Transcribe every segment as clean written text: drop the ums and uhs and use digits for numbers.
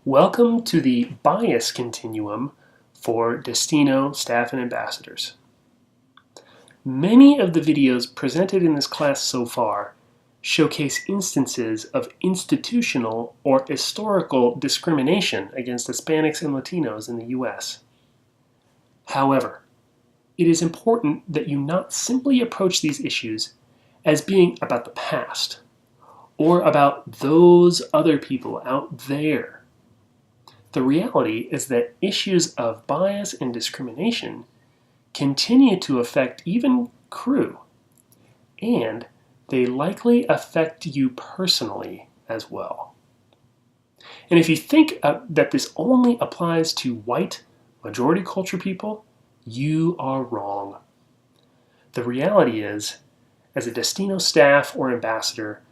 Welcome to the Bias Continuum for Destino staff and ambassadors. Many of the videos presented in this class so far showcase instances of institutional or historical discrimination against Hispanics and Latinos in the U.S. However, it is important that you not simply approach these issues as being about the past or about those other people out there. The reality is that issues of bias and discrimination continue to affect even crew, and they likely affect you personally as well. And if you think that this only applies to white majority culture people, you are wrong. The reality is, as a Destino staff or ambassador,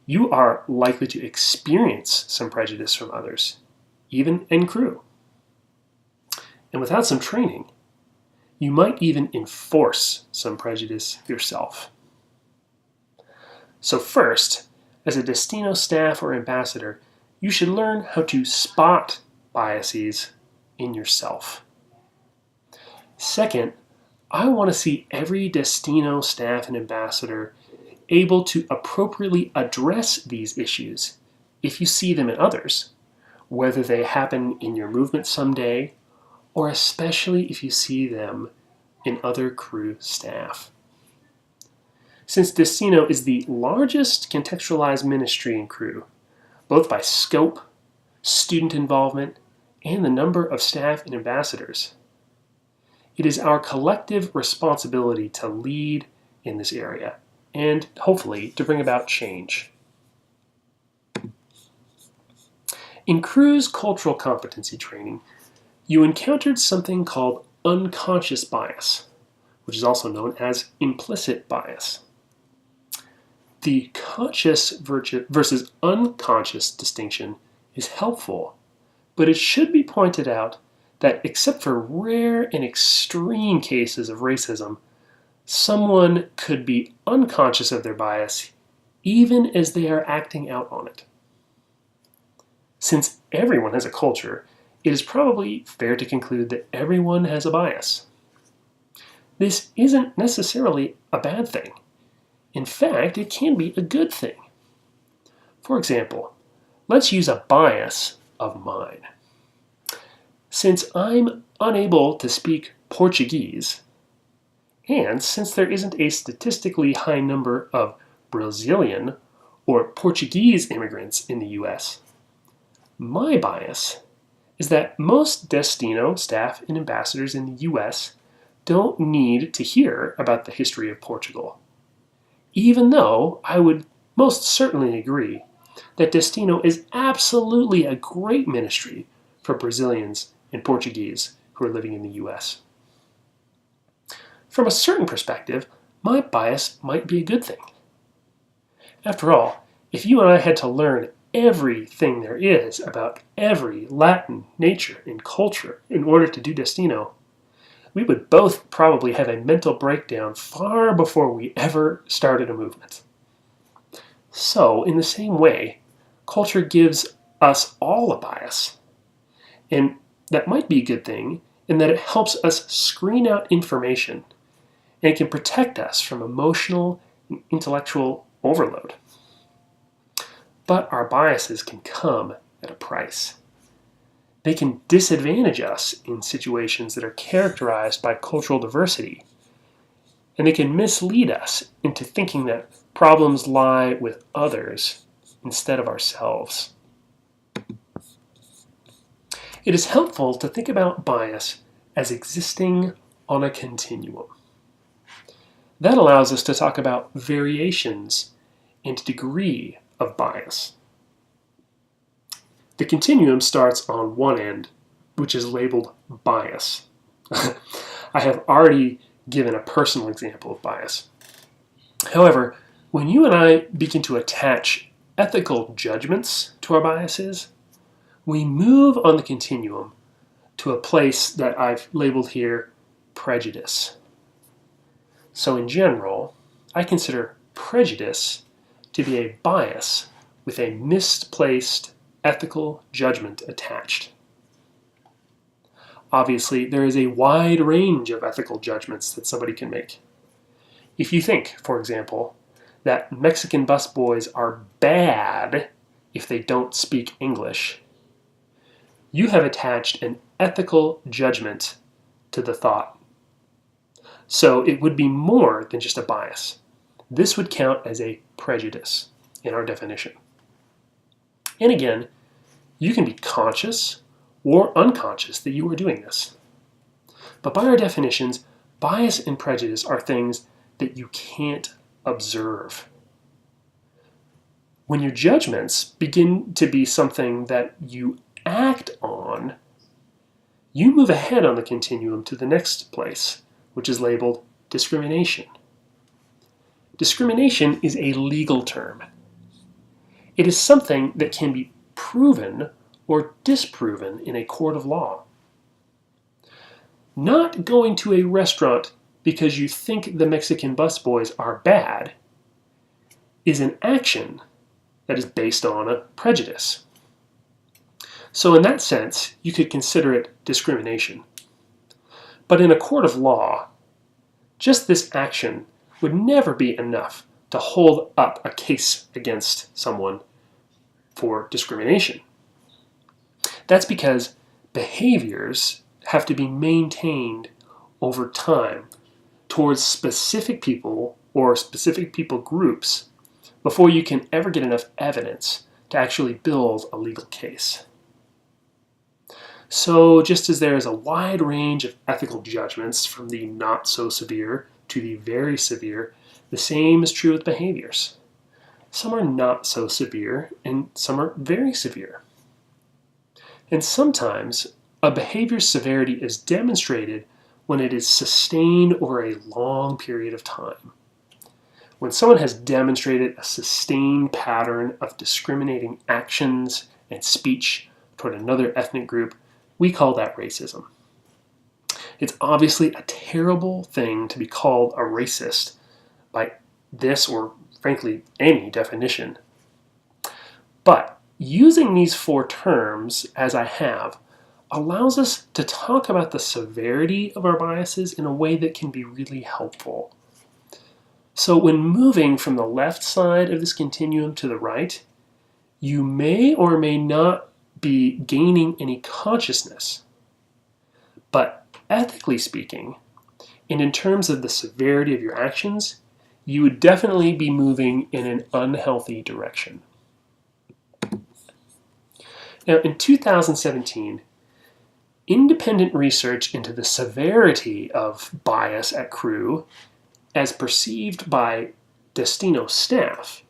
you are likely to experience some prejudice from others, even in crew. And without some training, you might even enforce some prejudice yourself. So first, as a Destino staff or ambassador, you should learn how to spot biases in yourself. Second, I want to see every Destino staff and ambassador able to appropriately address these issues if you see them in others, whether they happen in your movement someday, or especially if you see them in other crew staff. Since Destino is the largest contextualized ministry in crew, both by scope, student involvement, and the number of staff and ambassadors, it is our collective responsibility to lead in this area and hopefully to bring about change. In crew's cultural competency training, you encountered something called unconscious bias, which is also known as implicit bias. The conscious versus unconscious distinction is helpful, but it should be pointed out that except for rare and extreme cases of racism, someone could be unconscious of their bias even as they are acting out on it. Since everyone has a culture, it is probably fair to conclude that everyone has a bias. This isn't necessarily a bad thing. In fact, it can be a good thing. For example, let's use a bias of mine. Since I'm unable to speak Portuguese, and since there isn't a statistically high number of Brazilian or Portuguese immigrants in the US, my bias is that most Destino staff and ambassadors in the US don't need to hear about the history of Portugal, even though I would most certainly agree that Destino is absolutely a great ministry for Brazilians and Portuguese who are living in the US. From a certain perspective, my bias might be a good thing. After all, if you and I had to learn everything there is about every Latin nature and culture in order to do Destino, we would both probably have a mental breakdown far before we ever started a movement. So, in the same way, culture gives us all a bias. And that might be a good thing in that it helps us screen out information and it can protect us from emotional and intellectual overload. But our biases can come at a price. They can disadvantage us in situations that are characterized by cultural diversity, and they can mislead us into thinking that problems lie with others instead of ourselves. It is helpful to think about bias as existing on a continuum. That allows us to talk about variations and degree of bias. The continuum starts on one end, which is labeled bias. I have already given a personal example of bias. However, when you and I begin to attach ethical judgments to our biases, we move on the continuum to a place that I've labeled here prejudice. So in general, I consider prejudice to be a bias with a misplaced ethical judgment attached. Obviously, there is a wide range of ethical judgments that somebody can make. If you think, for example, that Mexican busboys are bad if they don't speak English, you have attached an ethical judgment to the thought. So it would be more than just a bias. This would count as a prejudice in our definition. And again, you can be conscious or unconscious that you are doing this. But by our definitions, bias and prejudice are things that you can't observe. When your judgments begin to be something that you act on, you move ahead on the continuum to the next place, which is labeled discrimination. Discrimination is a legal term. It is something that can be proven or disproven in a court of law. Not going to a restaurant because you think the Mexican busboys are bad is an action that is based on a prejudice. So in that sense, you could consider it discrimination. But in a court of law, just this action would never be enough to hold up a case against someone for discrimination. That's because behaviors have to be maintained over time towards specific people or specific people groups before you can ever get enough evidence to actually build a legal case. So just as there is a wide range of ethical judgments from the not so severe to the very severe, the same is true with behaviors. Some are not so severe and some are very severe. And sometimes a behavior's severity is demonstrated when it is sustained over a long period of time. When someone has demonstrated a sustained pattern of discriminating actions and speech toward another ethnic group, we call that racism. It's obviously a terrible thing to be called a racist by this or frankly any definition. But using these four terms, as I have, allows us to talk about the severity of our biases in a way that can be really helpful. So when moving from the left side of this continuum to the right, you may or may not be gaining any consciousness. But ethically speaking, and in terms of the severity of your actions, you would definitely be moving in an unhealthy direction. Now, in 2017, independent research into the severity of bias at Crew, as perceived by Destino staff,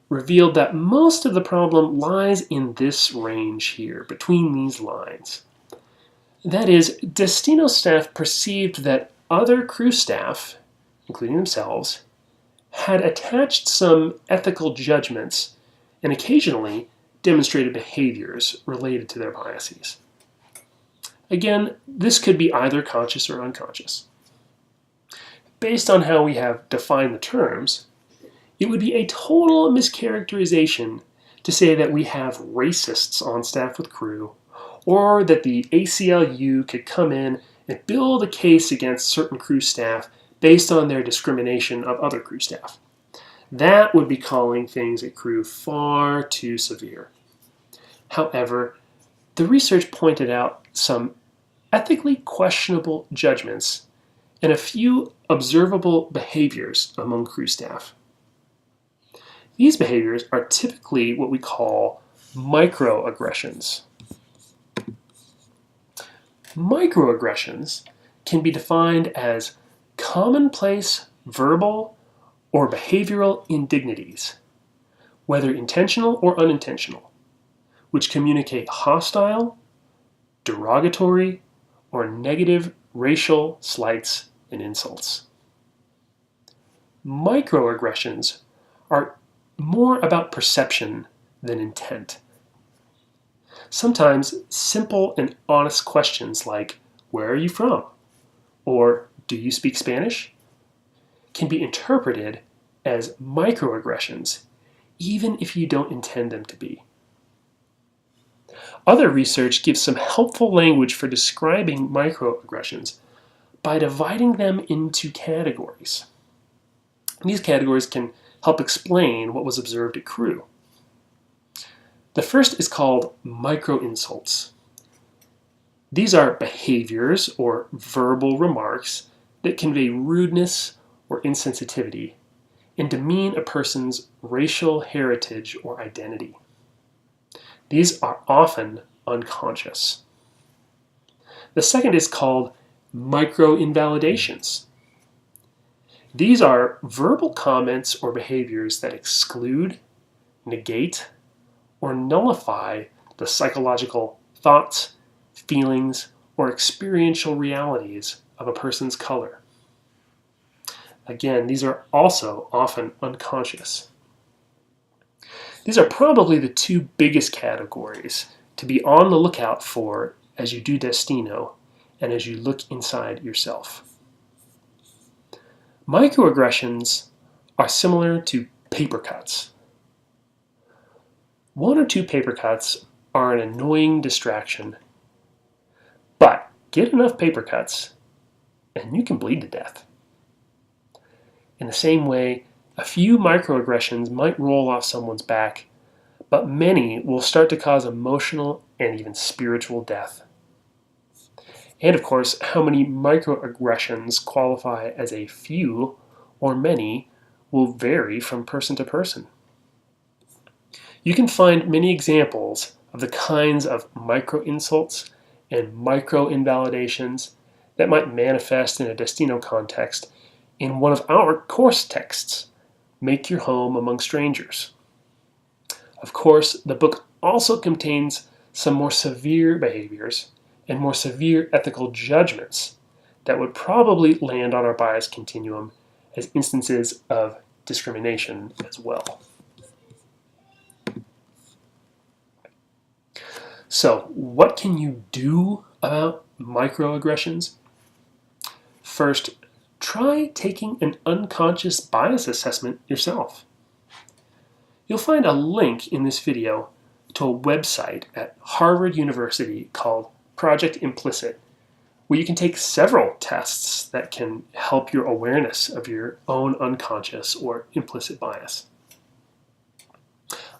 revealed that most of the problem lies in this range here, between these lines. That is, Destino staff perceived that other Crew staff, including themselves, had attached some ethical judgments and occasionally demonstrated behaviors related to their biases. Again, this could be either conscious or unconscious. Based on how we have defined the terms, it would be a total mischaracterization to say that we have racists on staff with Crew, or that the ACLU could come in and build a case against certain Crew staff based on their discrimination of other Crew staff. That would be calling things at Crew far too severe. However, the research pointed out some ethically questionable judgments and a few observable behaviors among Crew staff. These behaviors are typically what we call microaggressions. Microaggressions can be defined as commonplace verbal or behavioral indignities, whether intentional or unintentional, which communicate hostile, derogatory, or negative racial slights and insults. Microaggressions are more about perception than intent. Sometimes simple and honest questions like, "Where are you from?" or "Do you speak Spanish?" can be interpreted as microaggressions, even if you don't intend them to be. Other research gives some helpful language for describing microaggressions by dividing them into categories. These categories can help explain what was observed at Crew. The first is called micro-insults. These are behaviors or verbal remarks that convey rudeness or insensitivity and demean a person's racial heritage or identity. These are often unconscious. The second is called micro-invalidations. These are verbal comments or behaviors that exclude, negate, or nullify the psychological thoughts, feelings, or experiential realities of a person's color. Again, these are also often unconscious. These are probably the two biggest categories to be on the lookout for as you do Destino and as you look inside yourself. Microaggressions are similar to paper cuts. One or two paper cuts are an annoying distraction, but get enough paper cuts and you can bleed to death. In the same way, a few microaggressions might roll off someone's back, but many will start to cause emotional and even spiritual death. And of course, how many microaggressions qualify as a few or many will vary from person to person. You can find many examples of the kinds of micro-insults and micro-invalidations that might manifest in a Destino context in one of our course texts, Make Your Home Among Strangers. Of course, the book also contains some more severe behaviors and more severe ethical judgments that would probably land on our bias continuum as instances of discrimination as well. So, what can you do about microaggressions? First, try taking an unconscious bias assessment yourself. You'll find a link in this video to a website at Harvard University called Project Implicit, where you can take several tests that can help your awareness of your own unconscious or implicit bias.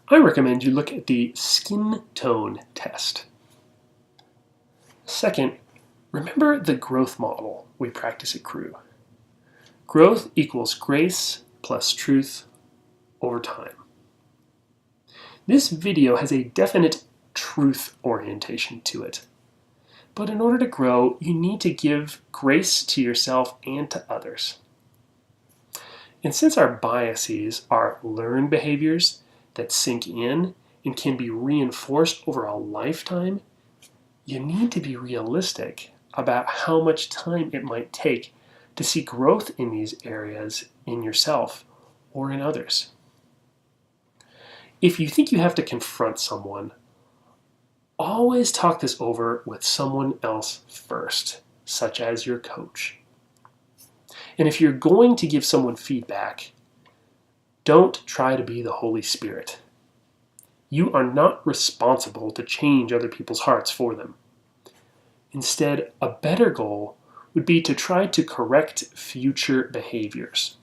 I recommend you look at the skin tone test. Second, remember the growth model we practice at Crew. Growth equals grace plus truth over time. This video has a definite truth orientation to it. But in order to grow, you need to give grace to yourself and to others. And since our biases are learned behaviors that sink in and can be reinforced over a lifetime, you need to be realistic about how much time it might take to see growth in these areas in yourself or in others. If you think you have to confront someone, always talk this over with someone else first, such as your coach. And if you're going to give someone feedback, don't try to be the Holy Spirit. You are not responsible to change other people's hearts for them. Instead, a better goal would be to try to correct future behaviors.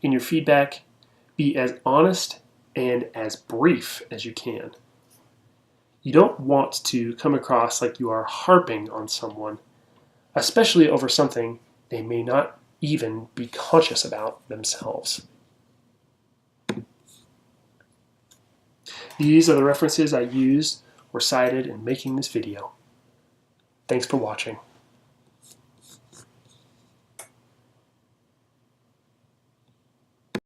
In your feedback, be as honest and as brief as you can. You don't want to come across like you are harping on someone, especially over something they may not even be conscious about themselves. These are the references I used or cited in making this video. Thanks for watching.